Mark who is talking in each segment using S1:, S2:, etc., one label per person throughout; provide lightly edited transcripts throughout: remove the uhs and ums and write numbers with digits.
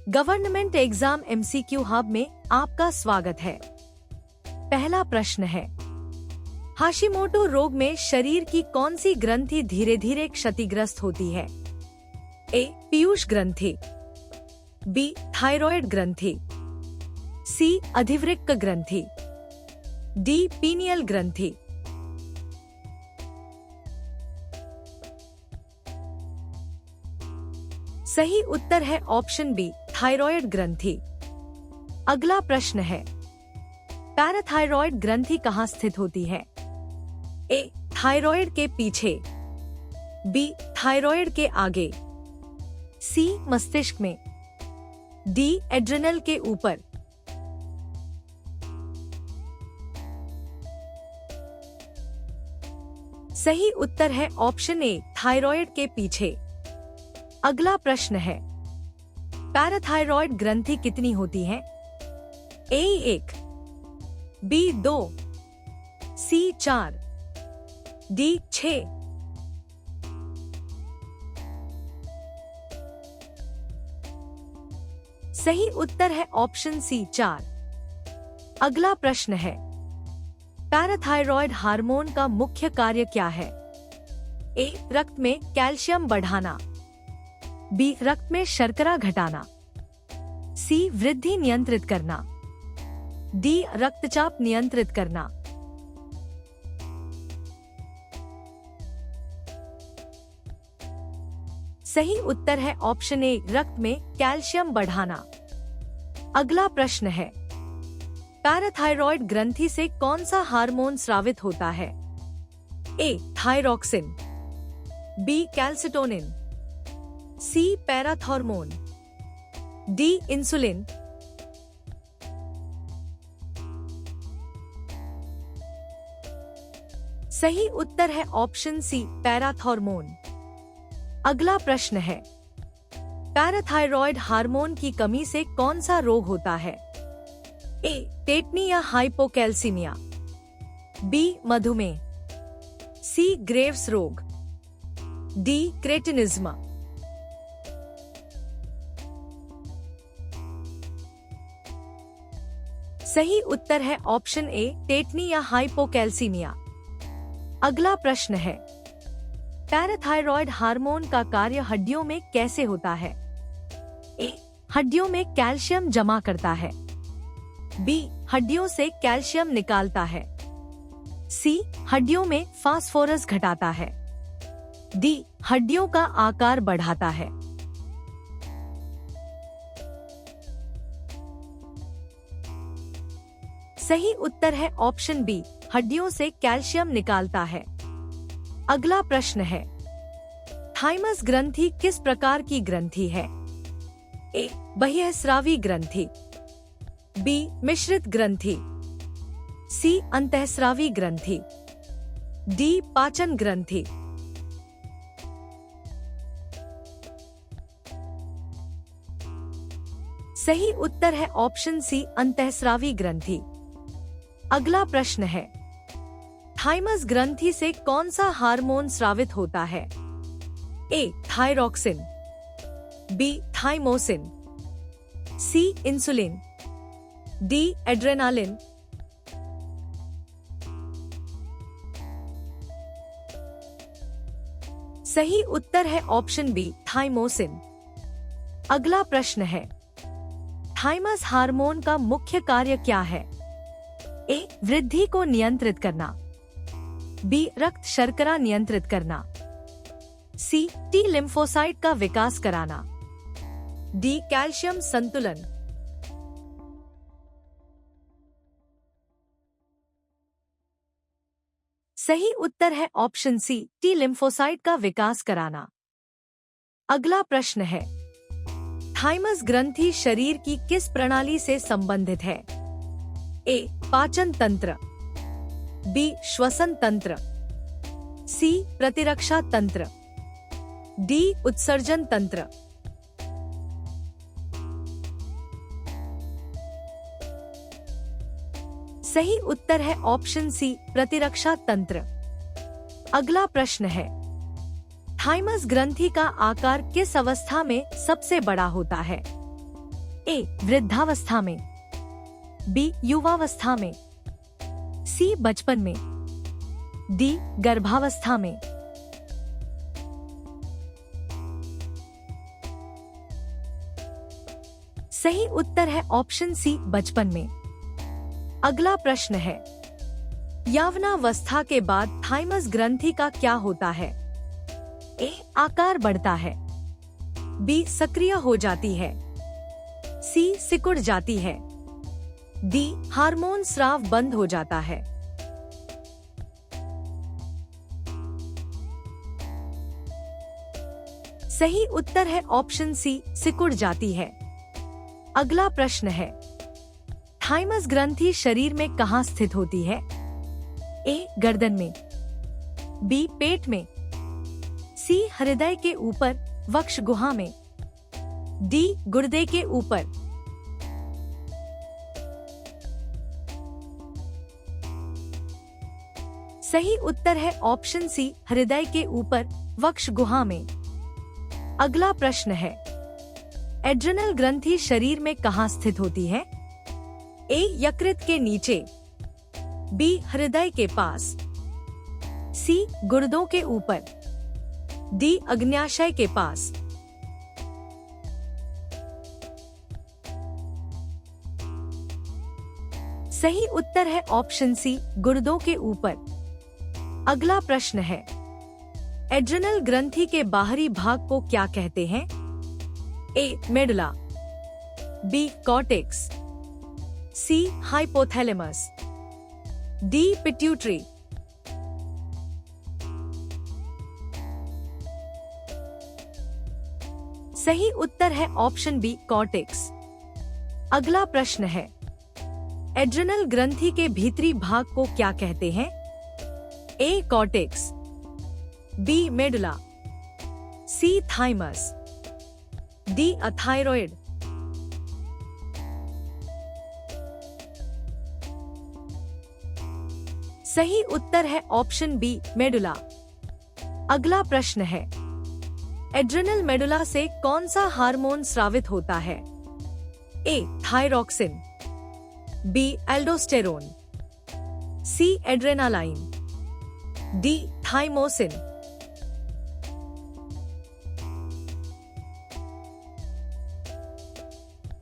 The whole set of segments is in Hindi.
S1: गवर्नमेंट एग्जाम एमसीक्यू हब में आपका स्वागत है। पहला प्रश्न है, हाशिमोटो रोग में शरीर की कौन सी ग्रंथि धीरे धीरे क्षतिग्रस्त होती है? ए. पीयूष ग्रंथि, बी. थायराइड ग्रंथि, सी. अधिवृक्क ग्रंथि, डी. पीनियल ग्रंथि। सही उत्तर है ऑप्शन बी, थायराइड ग्रंथि। अगला प्रश्न है, पैराथायरॉयड ग्रंथि कहाँ स्थित होती है? ए. थायराइड के पीछे, बी. थायराइड के आगे, सी. मस्तिष्क में, डी. एड्रिनल के ऊपर। सही उत्तर है ऑप्शन ए, थायराइड के पीछे। अगला प्रश्न है, पैराथायरॉयड ग्रंथि कितनी होती है? ए. 1, बी. 2, सी. 4, डी. 6। सही उत्तर है ऑप्शन सी, 4। अगला प्रश्न है, पैराथायरॉयड हार्मोन का मुख्य कार्य क्या है? ए. रक्त में कैल्शियम बढ़ाना, बी. रक्त में शर्करा घटाना, सी. वृद्धि नियंत्रित करना, डी. रक्तचाप नियंत्रित करना। सही उत्तर है ऑप्शन ए, रक्त में कैल्शियम बढ़ाना। अगला प्रश्न है, पैराथायरॉयड ग्रंथि से कौन सा हार्मोन स्रावित होता है? A. Thyroxine, B. Calcitonin, C. Parathormone, D. Insulin. सही उत्तर है ऑप्शन सी, पैराथॉर्मोन। अगला प्रश्न है, पैराथायरॉयड हार्मोन की कमी से कौन सा रोग होता है? ए. टेटनी या हाइपोकैल्सीमिया, बी. मधुमेह, सी. ग्रेव्स रोग, डी. क्रेटिनिज्म। सही उत्तर है ऑप्शन ए, टेटनी या हाइपोकैल्सीमिया। अगला प्रश्न है, पैराथायरॉयड हार्मोन का कार्य हड्डियों में कैसे होता है? ए. हड्डियों में कैल्शियम जमा करता है, बी. हड्डियों से कैल्शियम निकालता है, सी. हड्डियों में फास्फोरस घटाता है, डी. हड्डियों का आकार बढ़ाता है। सही उत्तर है ऑप्शन बी, हड्डियों से कैल्शियम निकालता है। अगला प्रश्न है, थाइमस ग्रंथि किस प्रकार की ग्रंथि है? ए. बहिःस्रावी ग्रंथि, बी. मिश्रित ग्रंथि, सी. अंतःस्रावी ग्रंथि, डी. पाचन ग्रंथि। सही उत्तर है ऑप्शन सी, अंतःस्रावी ग्रंथि। अगला प्रश्न है, थाइमस ग्रंथि से कौन सा हार्मोन स्रावित होता है? A. Thyroxine, B. Thymosin, C. Insulin, D. Adrenaline. सही उत्तर है ऑप्शन बी, थाइमोसिन। अगला प्रश्न है, थाइमस हार्मोन का मुख्य कार्य क्या है? ए. वृद्धि को नियंत्रित करना, बी. रक्त शर्करा नियंत्रित करना, सी. टी लिम्फोसाइट का विकास कराना, डी. कैल्शियम संतुलन। सही उत्तर है ऑप्शन सी, टी लिम्फोसाइट का विकास कराना। अगला प्रश्न है, थाइमस ग्रंथि शरीर की किस प्रणाली से संबंधित है? ए. पाचन तंत्र, बी. श्वसन तंत्र, सी. प्रतिरक्षा तंत्र, डी. उत्सर्जन तंत्र। सही उत्तर है ऑप्शन सी, प्रतिरक्षा तंत्र। अगला प्रश्न है, थाइमस ग्रंथि का आकार किस अवस्था में सबसे बड़ा होता है? ए वृद्धावस्था में, बी युवावस्था में, सी बचपन में, डी गर्भावस्था में। सही उत्तर है ऑप्शन सी बचपन में। अगला प्रश्न है, यौवनावस्था के बाद थाइमस ग्रंथि का क्या होता है? ए आकार बढ़ता है, बी सक्रिय हो जाती है, सी सिकुड़ जाती है, डी हार्मोन स्राव बंद हो जाता है। सही उत्तर है ऑप्शन सी सिकुड़ जाती है। अगला प्रश्न है, थाइमस ग्रंथि शरीर में कहाँ स्थित होती है? ए गर्दन में, बी पेट में, सी हृदय के ऊपर वक्ष गुहा में, डी गुर्दे के ऊपर। सही उत्तर है ऑप्शन सी हृदय के ऊपर वक्ष गुहा में। अगला प्रश्न है, एड्रिनल ग्रंथि शरीर में कहाँ स्थित होती है? ए यकृत के नीचे, बी हृदय के पास, सी गुर्दों के ऊपर, डी अग्न्याशय के पास। सही उत्तर है ऑप्शन सी गुर्दों के ऊपर। अगला प्रश्न है, एड्रिनल ग्रंथि के बाहरी भाग को क्या कहते हैं? ए मेडुला, बी कॉर्टेक्स, सी हाइपोथैलेमस, डी पिट्यूटरी। सही उत्तर है ऑप्शन बी कॉर्टेक्स। अगला प्रश्न है, एड्रिनल ग्रंथि के भीतरी भाग को क्या कहते हैं? ए कॉर्टेक्स, बी मेडुला, सी थाइमस, डी थायराइड। सही उत्तर है ऑप्शन बी मेडुला। अगला प्रश्न है, एड्रिनल मेडुला से कौन सा हार्मोन स्रावित होता है? A thyroxine, B aldosterone, C adrenaline, D thymosin.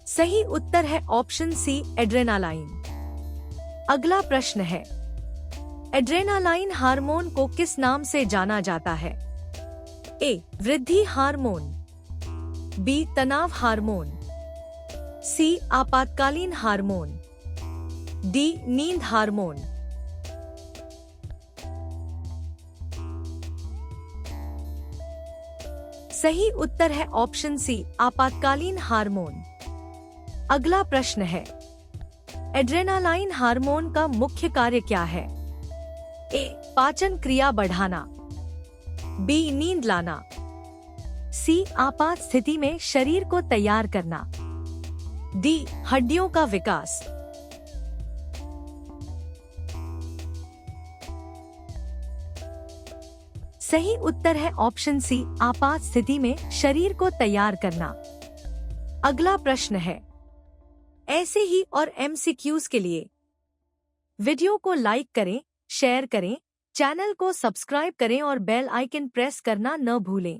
S1: सही उत्तर है ऑप्शन सी एड्रेनालाइन। अगला प्रश्न है, एड्रेनालाइन हार्मोन को किस नाम से जाना जाता है? ए वृद्धि हार्मोन, बी तनाव हार्मोन, सी आपातकालीन हार्मोन, डी नींद हार्मोन। सही उत्तर है ऑप्शन सी आपातकालीन हार्मोन। अगला प्रश्न है, एड्रेनालाइन हार्मोन का मुख्य कार्य क्या है? ए पाचन क्रिया बढ़ाना, बी नींद लाना, सी आपात स्थिति में शरीर को तैयार करना, डी हड्डियों का विकास। सही उत्तर है ऑप्शन सी आपात स्थिति में शरीर को तैयार करना। अगला प्रश्न है, ऐसे ही और एमसीक्यूज के लिए वीडियो को लाइक करें, शेयर करें, चैनल को सब्सक्राइब करें और बेल आइकन प्रेस करना न भूलें।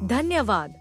S1: धन्यवाद।